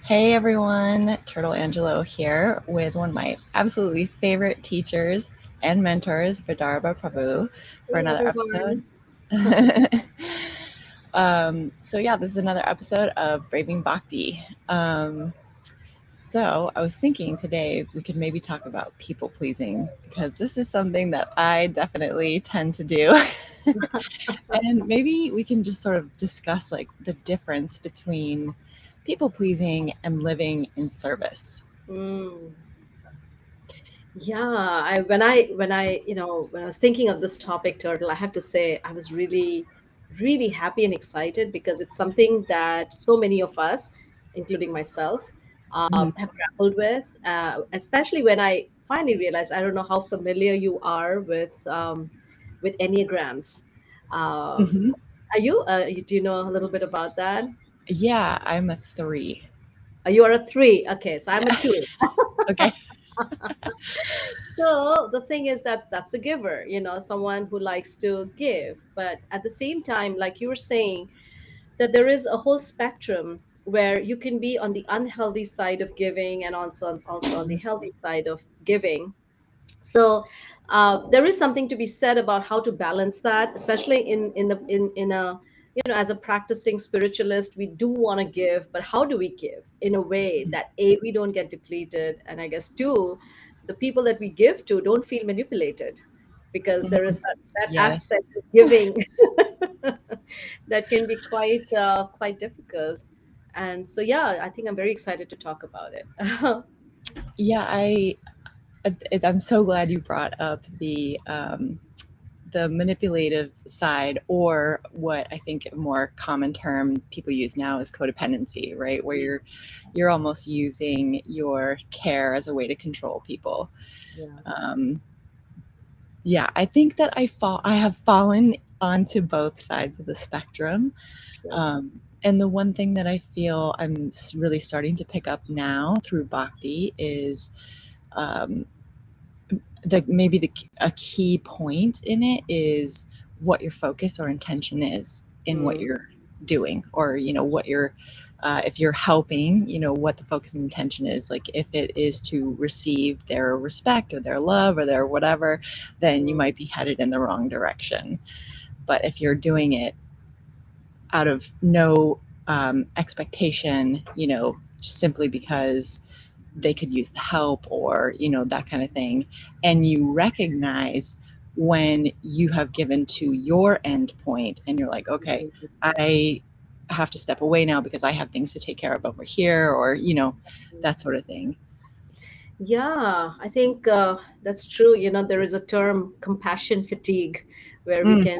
Hey everyone, Turtle Angelo here with one of my absolutely favorite teachers and mentors, Vidarbha Prabhu, for Hey another episode. everyone. This is another episode of Braving Bhakti. So I was thinking today we could maybe talk about people pleasing because this is something that I definitely tend to do. And maybe we can just sort of discuss like the difference between people pleasing and living in service. Mm, yeah, when I was thinking of this topic, Turtle, I have to say I was really happy and excited because it's something that so many of us, including myself, Mhm. have grappled with. Especially when I finally realized I don't know how familiar you are with enneagrams. Um, Mhm. are you? Do you know a little bit about that? Yeah, I'm a 3. You are a three. Okay, so I'm a Yeah. two. Okay. So the thing is that that's a giver, someone who likes to give. But at the same time, like you were saying, that there is a whole spectrum where you can be on the unhealthy side of giving and also on the healthy side of giving. So there is something to be said about how to balance that, especially in a as a practicing spiritualist, we do want to give, but how do we give in a way that a we don't get depleted, and I guess two, the people that we give to don't feel manipulated, because there Mhm. is that Yes. aspect of giving that can be quite difficult. And so yeah, I think I'm very excited to talk about it. Yeah, I'm so glad you brought up the manipulative side, or what I think a more common term people use now is codependency, right? Where you're almost using your care as a way to control people. Yeah. Um, yeah, I think that I have fallen onto both sides of the spectrum. Sure. And the one thing that I feel I'm really starting to pick up now through Bhakti is um, a key point in it is what your focus or intention is in what Mm. you're doing, or what you're if you're helping, what the focus and intention is. Like if it is to receive their respect or their love or their whatever, then you Mm. might be headed in the wrong direction. But if you're doing it out of no expectation, simply because they could use the help, or that kind of thing, and you recognize when you have given to your end point and you're like, okay, I have to step away now because I have things to take care of over here, or that sort of thing. Yeah, I think that's true. There is a term, compassion fatigue, where we Mm. can,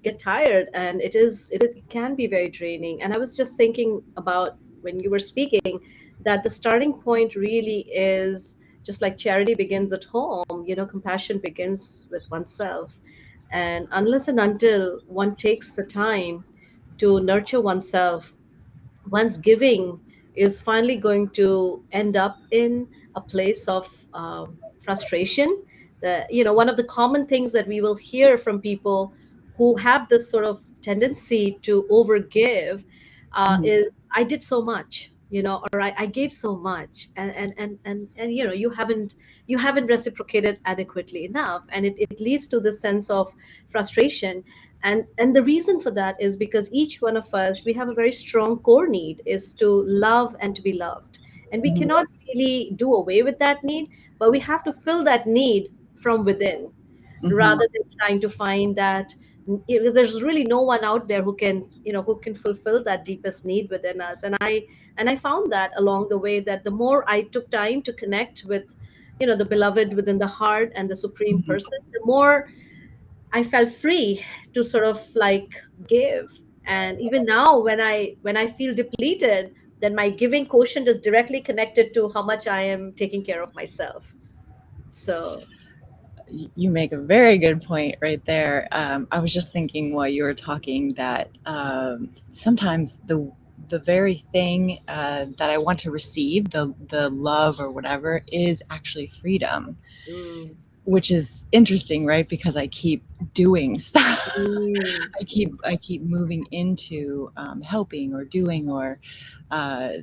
get tired, and it can be very draining. And I was just thinking about when you were speaking that the starting point really is just like charity begins at home. Compassion begins with oneself, and unless and until one takes the time to nurture oneself, one's giving is finally going to end up in a place of frustration. One of the common things that we will hear from people who have this sort of tendency to overgive Mhm. is, I did so much, or I gave so much, and you haven't reciprocated adequately enough, and it leads to this sense of frustration. And the reason for that is because each one of us, we have a very strong core need, is to love and to be loved, and we Mhm. cannot really do away with that need, but we have to fill that need from within, Mhm. rather than trying to find that, because there's really no one out there who can fulfill that deepest need within us. And I found that along the way, that the more I took time to connect with the beloved within the heart and the supreme Mhm. person, the more I felt free to sort of like give. And even now, when I feel depleted, then my giving quotient is directly connected to how much I am taking care of myself. So You make a very good point right there. I was just thinking while you were talking that sometimes the very thing that I want to receive, the love or whatever, is actually freedom, mm, which is interesting, right? Because I keep doing stuff. mm, I keep moving into helping or doing, or uh,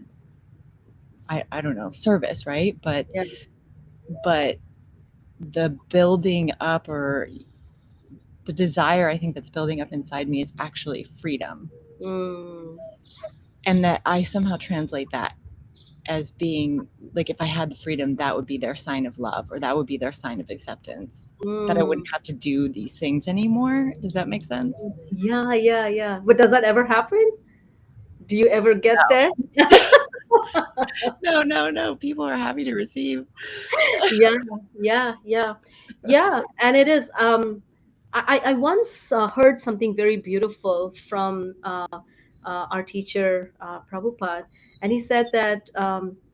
I don't know, service, right? Yeah. But the building up, or the desire I think that's building up inside me, is actually freedom. Mm, And that I somehow translate that as being like, if I had the freedom, that would be their sign of love, or that would be their sign of acceptance. That I mm. wouldn't have to do these things anymore. Does that make sense? Yeah, yeah, yeah. But does that ever happen? Do you ever get there? No, no, no. People are happy to receive. Yeah, yeah, yeah, yeah. And it is. I once heard something very beautiful from our teacher Prabhupada, and he said that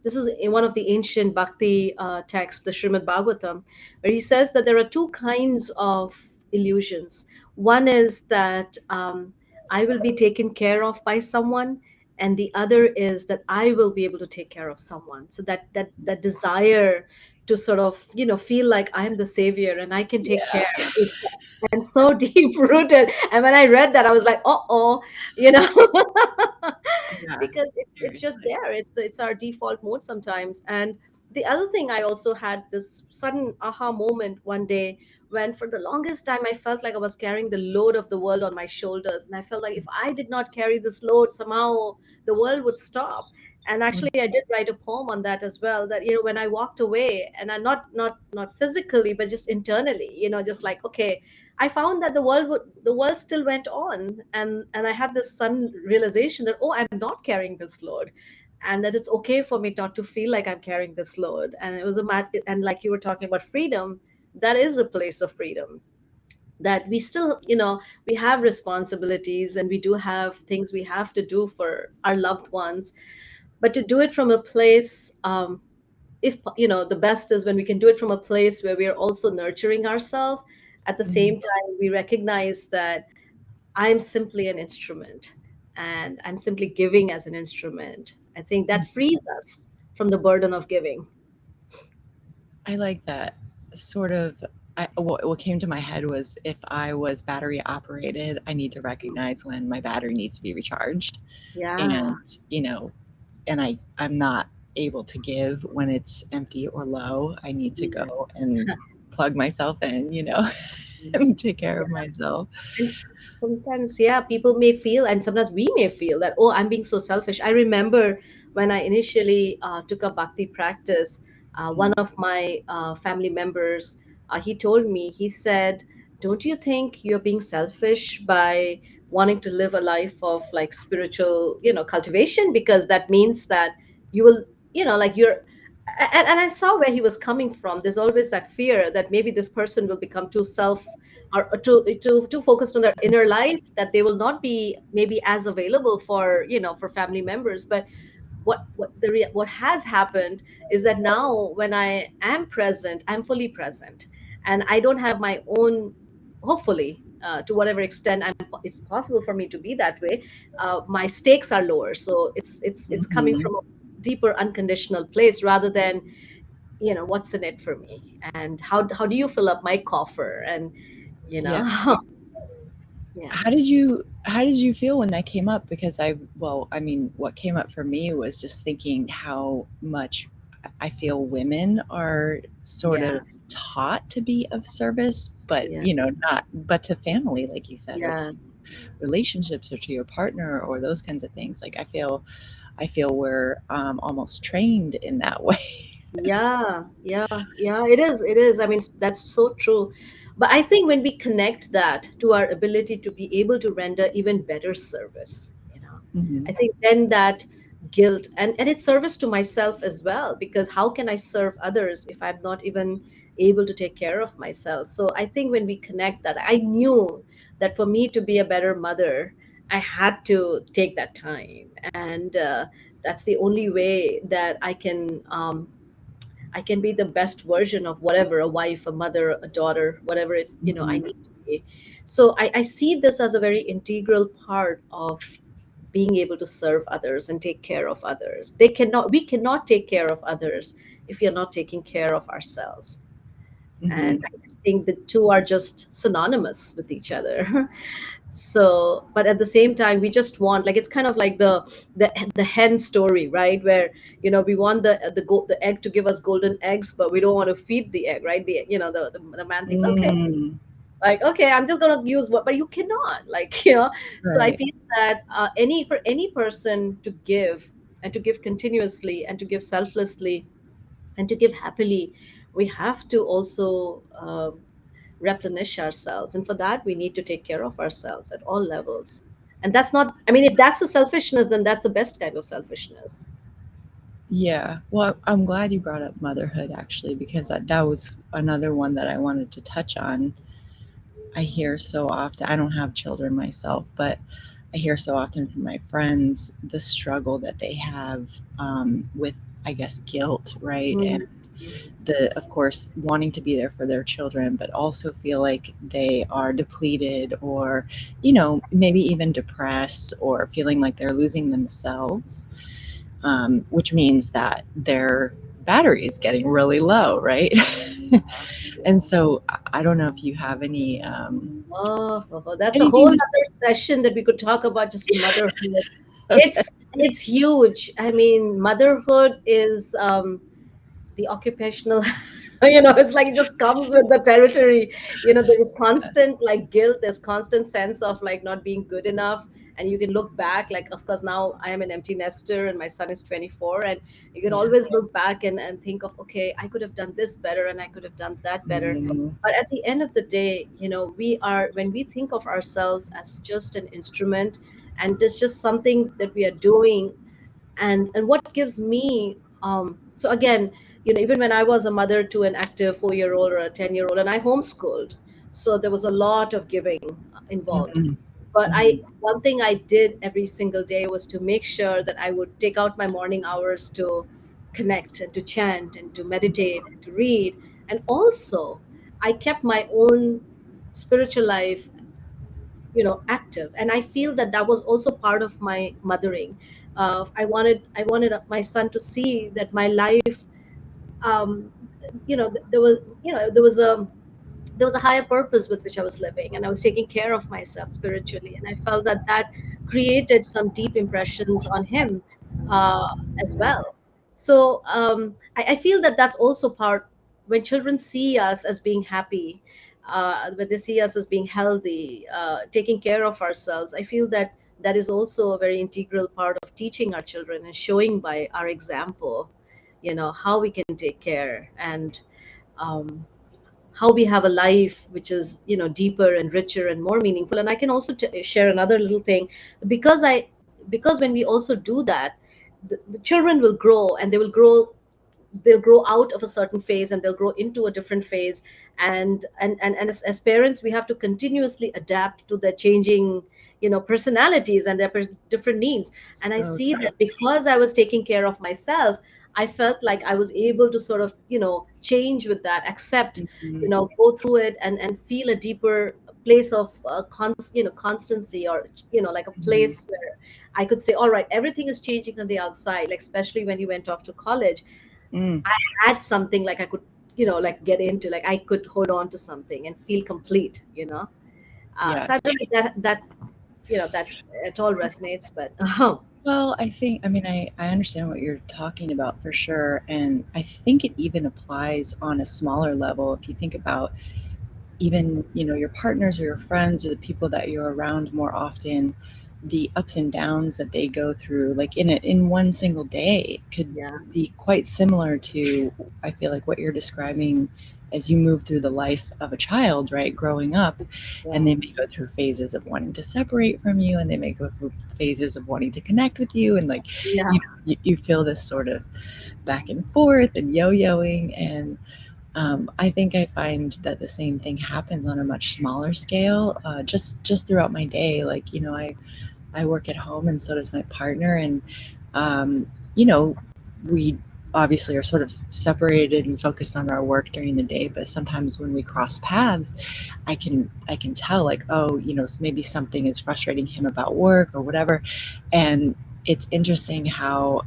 this is in one of the ancient Bhakti texts, the Srimad Bhagavatam, where he says that there are two kinds of illusions. One is that I will be taken care of by someone, and the other is that I will be able to take care of someone. So that desire to sort of feel like I'm the savior and I can take care Yeah. is and so deep rooted. And when I read that, I was like, oh, you know, Yeah. because it's just Seriously. there. It's our default mode sometimes. And the other thing, I also had this sudden aha moment one day when, for the longest time, I felt like I was carrying the load of the world on my shoulders, and I felt like if I did not carry this load, somehow the world would stop. And actually, I did write a poem on that as well. That when I walked away, and I not physically, but just internally, just like, okay, I found that the world still went on, and I had this sudden realization that, oh, I'm not carrying this load, and that it's okay for me not to feel like I'm carrying this load. And it was and like you were talking about freedom, that is a place of freedom. That we still, we have responsibilities, and we do have things we have to do for our loved ones, but to do it from a place, if the best is when we can do it from a place where we are also nurturing ourselves. At the same Mhm. time, we recognize that I'm simply an instrument, and I'm simply giving as an instrument. I think that frees us from the burden of giving. I like that. Sort of. What came to my head was, if I was battery operated, I need to recognize when my battery needs to be recharged. Yeah. And, you know, I'm not able to give when it's empty or low. I need to Yeah. go and plug myself in, and take care of myself. And sometimes, yeah, people may feel, and sometimes we may feel that, oh, I'm being so selfish. I remember when I initially took up bhakti practice, one Mm. of my family members, he told me, he said, don't you think you're being selfish by wanting to live a life of like spiritual, cultivation? Because that means that you will, like you're, and I saw where he was coming from. There's always that fear that maybe this person will become too or too focused on their inner life, that they will not be maybe as available for for family members. But what has happened is that now when I am present, I'm fully present, and I don't have my own, hopefully, to whatever extent it's possible for me to be that way. My stakes are lower, so it's coming Mhm. from a deeper unconditional place, rather than what's in it for me, and how do you fill up my coffer, and you Yeah. know yeah. How did you feel when that came up? Because what came up for me was just thinking how much I feel women are sort Yeah, of taught to be of service, but yeah, not but to family, like you said, or yeah, to relationships, or to your partner, or those kinds of things. Like, I feel we're almost trained in that way. yeah, yeah, yeah. It is. I mean, that's so true. But I think when we connect that to our ability to be able to render even better service, Hmm. I think then that guilt, and it's service to myself as well, because how can I serve others if I'm not even able to take care of myself? So I think when we connect that, I knew that for me to be a better mother, I had to take that time, and that's the only way that I can be the best version of whatever, a wife, a mother, a daughter, whatever I Hmm. need to be. So I see this as a very integral part of being able to serve others and take care of others. We cannot take care of others if we are not taking care of ourselves. And Hmm. I think the two are just synonymous with each other. So, but at the same time, we just want, like, it's kind of like the hen story, right? Where, we want the egg to give us golden eggs, but we don't want to feed the egg, right? The man thinks, okay, Mm, like, okay, I'm just gonna use what, but you cannot, like, so I right. feel that any person to give, and to give continuously, and to give selflessly, and to give happily, we have to also replenish ourselves, and for that we need to take care of ourselves at all levels. And that's not, I mean, if that's a selfishness, then that's the best kind of selfishness. Yeah. Well, I'm glad you brought up motherhood actually, because that was another one that I wanted to touch on. I hear so often, I don't have children myself, but I hear so often from my friends the struggle that they have with, I guess, guilt, right? And Mhm. of course, wanting to be there for their children, but also feel like they are depleted or, maybe even depressed or feeling like they're losing themselves, which means that their battery is getting really low, right? And so I don't know if you have That's a anything whole to other session that we could talk about, just motherhood. okay. It's huge. I mean, motherhood is the occupational, it's like it just comes with the territory. There is constant, like, guilt, there's constant sense of, like, not being good enough. And you can look back, like, of course, now I am an empty nester and my son is 24, and you can Yeah. always look back and think of, okay, I could have done this better and I could have done that better. Mm, But at the end of the day, when we think of ourselves as just an instrument, and there's just something that we are doing. And what gives me, so again, even when I was a mother to an active 4-year-old or a 10-year-old, and I homeschooled, so there was a lot of giving involved. mhm, But I mhm, one thing I did every single day was to make sure that I would take out my morning hours to connect and to chant and to meditate and to read. And also, I kept my own spiritual life, active. And I feel that that was also part of my mothering. I wanted my son to see that my life, um, there was a higher purpose with which I was living, and I was taking care of myself spiritually. And I felt that that created some deep impressions on him, uh, as well. So, I feel that that's also part, when children see us as being happy, when they see us as being healthy, taking care of ourselves. I feel that that is also a very integral part of teaching our children and showing by our example, how we can take care, and um, how we have a life which is, deeper and richer and more meaningful. And I can also share another little thing, because because when we also do that, the children will grow, and they'll grow out of a certain phase, and they'll grow into a different phase. And as parents, we have to continuously adapt to their changing, personalities and their different needs. And I so see true. that because I was taking care of myself, I felt like I was able to sort of, change with that, accept, Mhm, go through it, and feel a deeper place of constancy, or, like a mhm, place where I could say, all right, everything is changing on the outside, like especially when you went off to college. mm, I had something, like I could, like get into, like I could hold on to something and feel complete. yeah. So I don't think that at all resonates, but Well, I understand what you're talking about for sure. And I think it even applies on a smaller level. If you think about even, your partners or your friends or the people that you're around more often, the ups and downs that they go through, like in one single day, could yeah, be quite similar to, I feel like, what you're describing as you move through the life of a child, right, growing up. yeah, And they may go through phases of wanting to separate from you, and they may go through phases of wanting to connect with you, and like, yeah, you feel this sort of back and forth and yo-yoing. And I think I find that the same thing happens on a much smaller scale, just throughout my day. Like, I work at home, and so does my partner, and um, you know, we obviously are sort of separated and focused on our work during the day. But sometimes when we cross paths, I can tell, like, oh, maybe something is frustrating him about work or whatever. And it's interesting how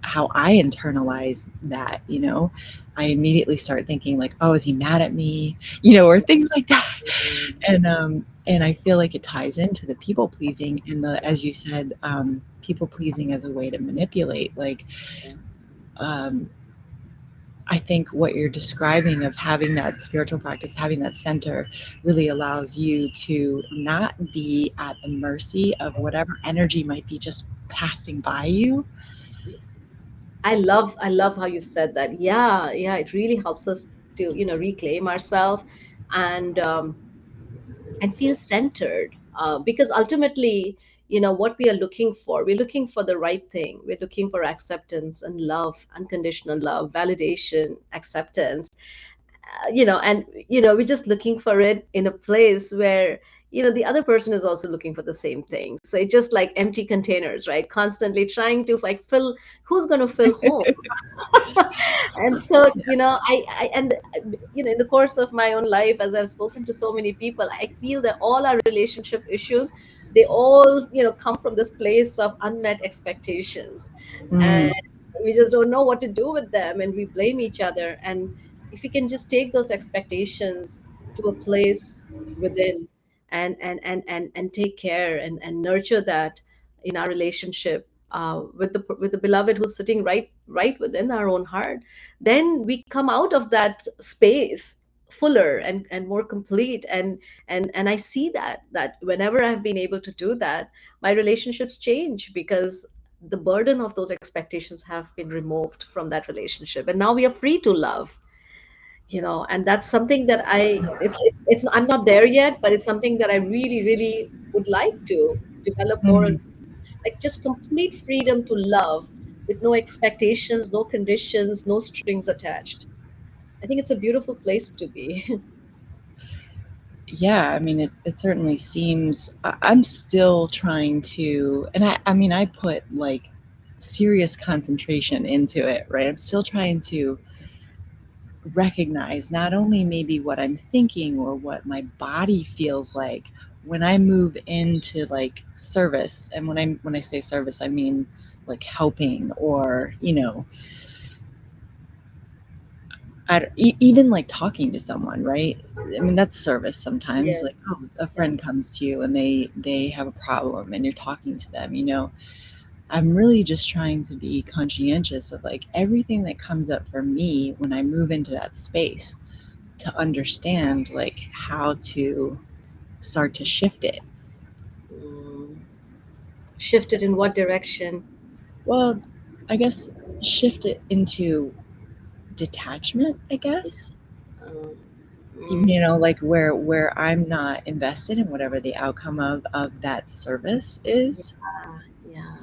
how I internalize that, you know. I immediately start thinking like, oh, is he mad at me? You know, or things like that. And I feel like it ties into the people pleasing and the, as you said, people pleasing as a way to manipulate. Like, um, I think what you're describing of having that spiritual practice, having that center, really allows you to not be at the mercy of whatever energy might be just passing by you. I love how you've said that. Yeah, yeah, it really helps us to, reclaim ourselves and and feel centered. Because ultimately, what we are looking for, we're looking for the right thing. We're looking for acceptance and love, unconditional love, validation, acceptance. And we're just looking for it in a place where the other person is also looking for the same thing. So it's just like empty containers, right? Constantly trying to like fill. Who's going to fill home? And so I and in the course of my own life, as I've spoken to so many people, I feel that all our relationship issues, they all come from this place of unmet expectations, and Mm, we just don't know what to do with them, and we blame each other. And if we can just take those expectations to a place within, and take care and nurture that in our relationship, with the beloved who's sitting right within our own heart, then we come out of that space fuller and more complete. And I see that whenever I've been able to do that, my relationships change, because the burden of those expectations have been removed from that relationship, and now we are free to love. And that's something that it's I'm not there yet, but it's something that I really really would like to develop more, mm. like just complete freedom to love, with no expectations, no conditions, no strings attached. I think it's a beautiful place to be. Yeah, I mean, it certainly seems, I'm still trying to, and I mean, I put like serious concentration into it, right? I'm still trying to recognize not only maybe what I'm thinking or what my body feels like when I move into like service. And when I say service, I mean like helping or, you know, even like talking to someone, right? I mean, that's service sometimes. Yeah, Like, oh, a yeah. friend comes to you and they have a problem and you're talking to them, you know. I'm really just trying to be conscientious of like everything that comes up for me when I move into that space, to understand like how to start to shift it. Mm. Shifted in what direction? Well, I guess shift it into detachment, I guess. Um, You mm, know, like where I'm not invested in whatever the outcome of that service is. yeah, yeah,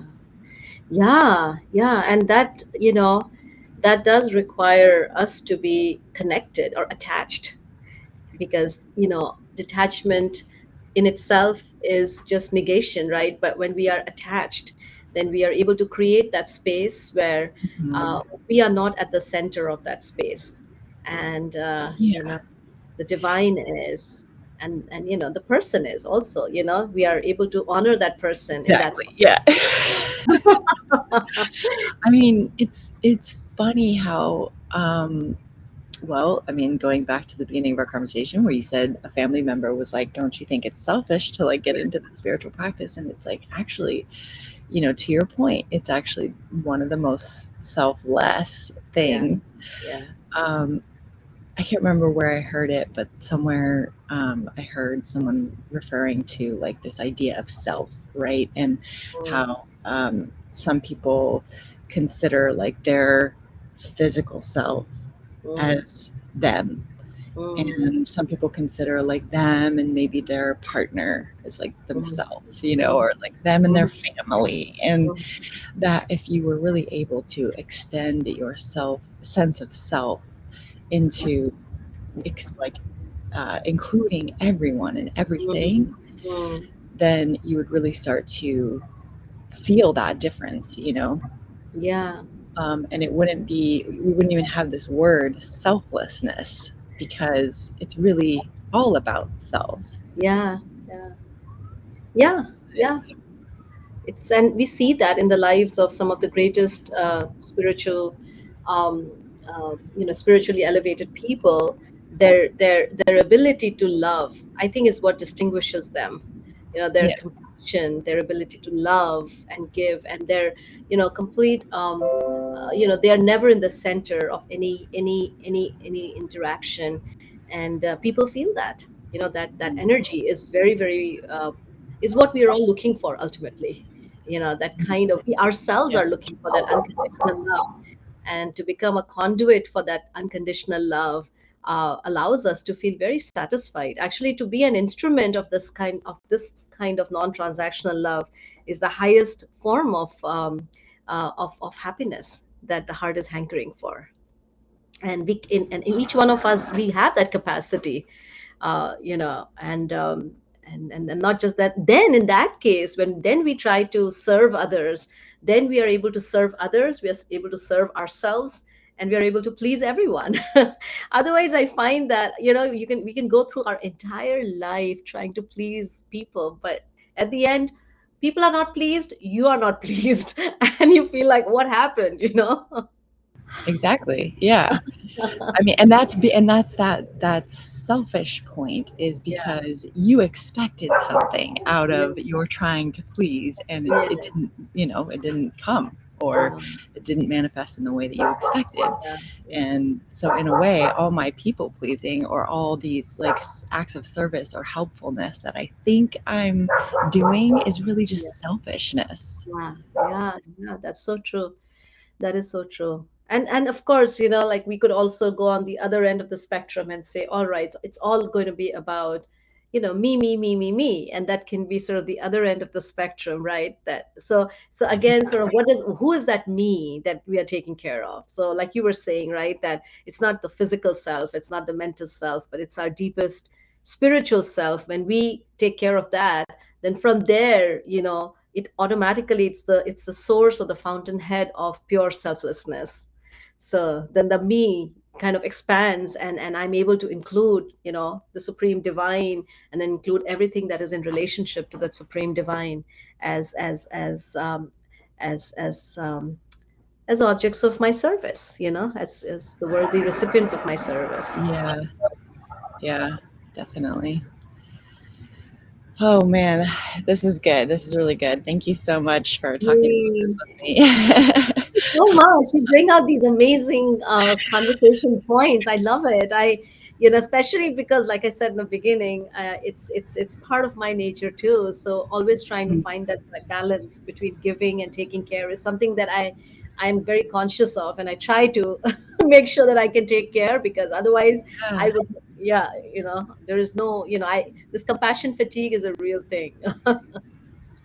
yeah, yeah. And that does require us to be connected or attached, because detachment in itself is just negation, right? But when we are attached, then we are able to create that space where Mhm. we are not at the center of that space, and Yeah, the divine is, and the person is also, we are able to honor that person in that exactly. Yeah. I mean, it's funny how well, I mean, going back to the beginning of our conversation where you said a family member was like, "Don't you think it's selfish to like get into the spiritual practice?" And it's like, actually, you know, to your point, it's actually one of the most selfless yeah, things. yeah. Um, I can't remember where I heard it, but somewhere I heard someone referring to like this idea of self, right? And Mm, how some people consider like their physical self mm, as them, mm, and some people consider like them and maybe their partner as like mm, themselves, you know, mm, or like them and their mm, family. And mm, that if you were really able to extend your self sense of self into like including everyone and everything, mm, mm. then you would really start to feel that difference, you know. Yeah, And it wouldn't be, we wouldn't even have this word selflessness, because it's really all about self. yeah, yeah, yeah, yeah. And we see that in the lives of some of the greatest spiritual, um, spiritually elevated people. Their ability to love, I think, is what distinguishes them. Their Yeah. compassion, their ability to love and give, and their complete, they are never in the center of any interaction, and people feel that, that energy is very, very, is what we are all looking for ultimately. That kind of, we ourselves Yeah. are looking for that unconditional love, and to become a conduit for that unconditional love allows us to feel very satisfied. Actually, to be an instrument of this kind of non-transactional love is the highest form of happiness that the heart is hankering for. And in each one of us, we have that capacity, and not just that. Then in that case, when then we try to serve others, then we are able to serve others, we are able to serve ourselves, and we are able to please everyone. Otherwise, I find that, we can go through our entire life trying to please people, but at the end, people are not pleased, you are not pleased, and you feel like, what happened? Exactly. Yeah. I mean, and that's that selfish point is Yeah, because you expected something out yeah, of your trying to please, and it yeah, didn't, it didn't come, or um, it didn't manifest in the way that you expected. yeah, yeah, And so, in a way, all my people pleasing or all these like acts of service or helpfulness that I think I'm doing is really yeah, just selfishness. yeah, yeah, yeah. That's so true. That is so true. And of course, like, we could also go on the other end of the spectrum and say, all right, it's all going to be about, me, me, me, me, me. And that can be sort of the other end of the spectrum, right? So again, sort of, who is that me that we are taking care of? So, like you were saying, right, that it's not the physical self, it's not the mental self, but it's our deepest spiritual self. When we take care of that, then from there, it automatically, it's the source or the fountainhead of pure selflessness. So then the me kind of expands, and I'm able to include, the supreme divine, and then include everything that is in relationship to that supreme divine as objects of my service, as the worthy recipients of my service. Yeah, yeah, definitely. Oh man, this is good. This is really good. Thank you so much for talking about this Yay. with me. So much. You bring out these amazing conversation points. I love it. Especially because, like I said in the beginning, it's part of my nature too. So always trying to find that balance between giving and taking care is something that I'm very conscious of, and I try to make sure that I can take care, because otherwise, I Yeah. would. Yeah, there is no, this compassion fatigue is a real thing.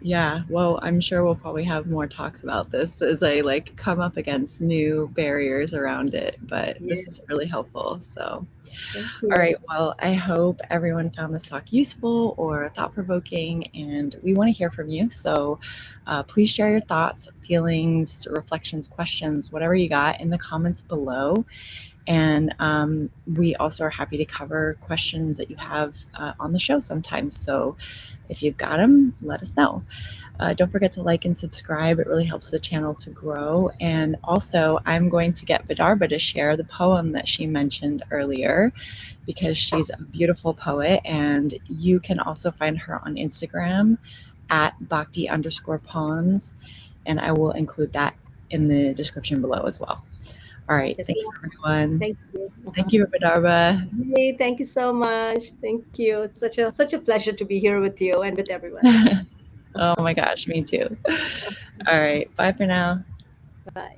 Yeah, well, I'm sure we'll probably have more talks about this as I like come up against new barriers around it, but Yeah. this is really helpful. So, Thank all you. right, well, I hope everyone found this talk useful or thought provoking, and we want to hear from you. So, please share your thoughts, feelings, reflections, questions, whatever you got in the comments below. And we also are happy to cover questions that you have on the show sometimes. So if you've got them, let us know. Don't forget to like and subscribe. It really helps the channel to grow. And also, I'm going to get Vidarbha to share the poem that she mentioned earlier because she's a beautiful poet. And you can also find her on Instagram at Bhakti_poems. And I will include that in the description below as well. All right. Yes, Thanks, everyone. thank you. Thank you, Vidarbha. Hey, thank you so much. Thank you. It's such a pleasure to be here with you and with everyone. Oh my gosh, me too. All right. Bye for now. Bye.